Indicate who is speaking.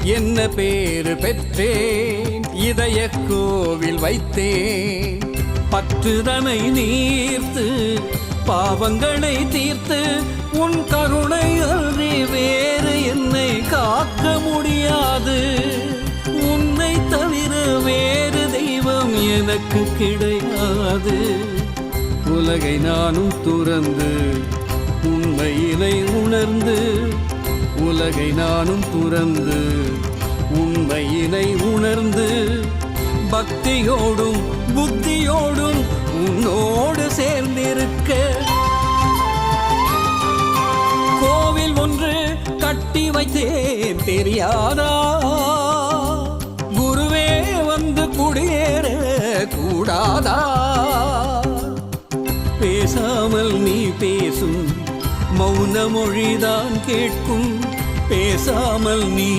Speaker 1: என்ன பேரு பெற்றேன், இதய கோவில் வைத்தேன். பற்றுதனை நீர்த்து பாவங்களை தீர்த்து உன் கருணை அன்றி வேறு என்னை காக்க முடியாது. உன்னை தவிர வேறு தெய்வம் எனக்கு கிடையாது. உலகை நானும் துறந்து உண்மையினை உணர்ந்து, உலகை நானும் துறந்து உண்மையினை உணர்ந்து, பக்தியோடும் புத்தியோடும் உன்னோடு சேர்ந்திருக்க கோவில் ஒன்று கட்டி வைத்தேன் தெரியாதா? குருவே வந்து குடியேற கூடாதா? பேசாமல் நீ பேசும் மௌன மொழிதான் கேட்கும். பேசாமல் நீ